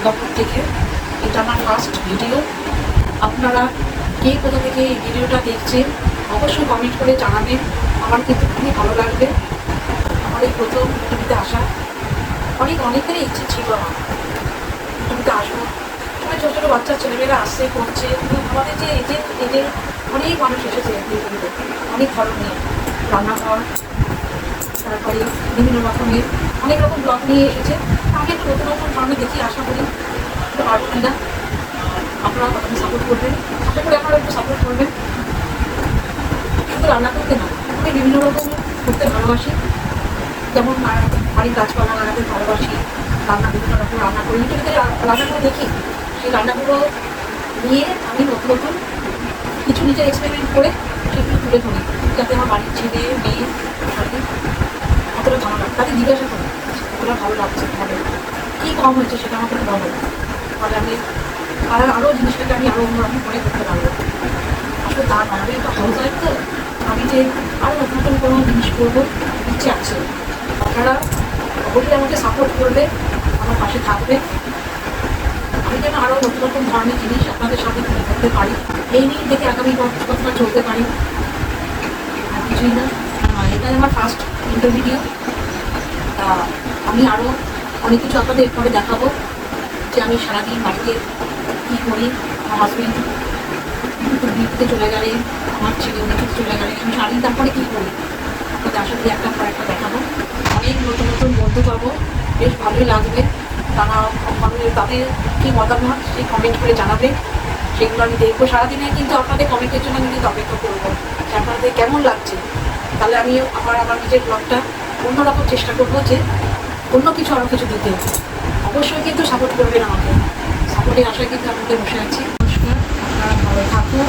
দুর্গাপুর থেকে। এটা আমার ফার্স্ট ভিডিও। আপনারা কে কোথা থেকে এই ভিডিওটা দেখছেন অবশ্যই কমেন্ট করে জানাবেন। আমার কিন্তু খুবই ভালো লাগবে। আমার এই প্রথম ইউটিউবিতে আসা। অনেকেরই ইচ্ছে ছিল আমার ইউটিউবিতে আসবো। সবাই ছোটো ছোটো বাচ্চা ছেলেমেয়েরা আসছে করছে, কিন্তু আমাদের যে এদের অনেক মানুষ এসেছে ইউটিউবিতে অনেক ধরনের রান্নাঘর, তারপরে বিভিন্ন রকমের অনেক রকম ব্লগ নিয়ে এসেছে। আমি একটু নতুন নতুন ধরনের দেখি, আশা করি একটু পারবো কিনা। আপনারা আমাকে সাপোর্ট করবেন, আশা করি আপনারা একটু সাপোর্ট করবেন। শুধু রান্না করতে না, আমি বিভিন্ন রকম করতে ভালোবাসি। যেমন বাড়ির গাছপালা লাগাতে ভালোবাসি, বিভিন্ন রকম রান্না করি, ইউটিউবে রান্নাগুলো দেখি। সেই রান্নাগুলো নিয়ে আমি নতুন নতুন কিছু নিজের এক্সপেরিমেন্ট করে সেগুলো তুলে ধরি, যাতে আমার বাড়ির ছেলে মেয়ে সাথে অতটা ভালো লাগে। তাকে জিজ্ঞাসা করি কতটা ভালো লাগছে, তাহলে কী কম হয়েছে সেটা আমাকে বলো, তাহলে আমি আরও জিনিসটাকে আমি আরও অন্যরকম করে করতে পারবো। আসলে তার আমাদের একটু হাউস ওয়াইফ তো, আমি যে আরও নতুন নতুন কোনো জিনিস করবো ইচ্ছে আছে। আপনারা অবশ্যই আমাকে সাপোর্ট করবে, আমার পাশে থাকবে। আমি যেন আরও নতুন নতুন ধরনের জিনিস আপনাদের সাথে তুলে ধরতে পারি, এই নিয়ে দেখে আগামী কতটা চলতে পারি। আর কিছুই না, এটাই আমার ফার্স্ট ভিডিও। তা আমি আরও অনেক কিছু আপনাদের এরপরে দেখাবো, যে আমি সারাদিন বাড়িতে কী করি। আমার হাজবেন্ড ডিউটিতে চলে গেলে, আমার ছেলে ডিউটিতে চলে গেলে আমি সারাদিন তারপরে কী করি আপনাদের আশা করি একটা পর একটা দেখাবো। অনেক নতুন নতুন বন্ধু পাবো, বেশ ভালোই লাগবে। তারা তাদের কী মতামত সেই কমেন্ট করে জানাবে, সেগুলো আমি দেখবো। সারাদিনে কিন্তু আপনাদের কমেন্টের জন্য আমি কিন্তু অপেক্ষা করবো যে আপনাদের কেমন লাগছে। তাহলে আমি আমার নিজের ব্লগটা অন্যরকম চেষ্টা করবো, যে অন্য কিছু আরও কিছু দিতে। অবশ্যই কিন্তু সাপোর্ট করবেন আমাকে, সাপোর্টের আশায় কিন্তু আপনাদের বসে আছি। নমস্কার, আপনারা ভালো থাকুন।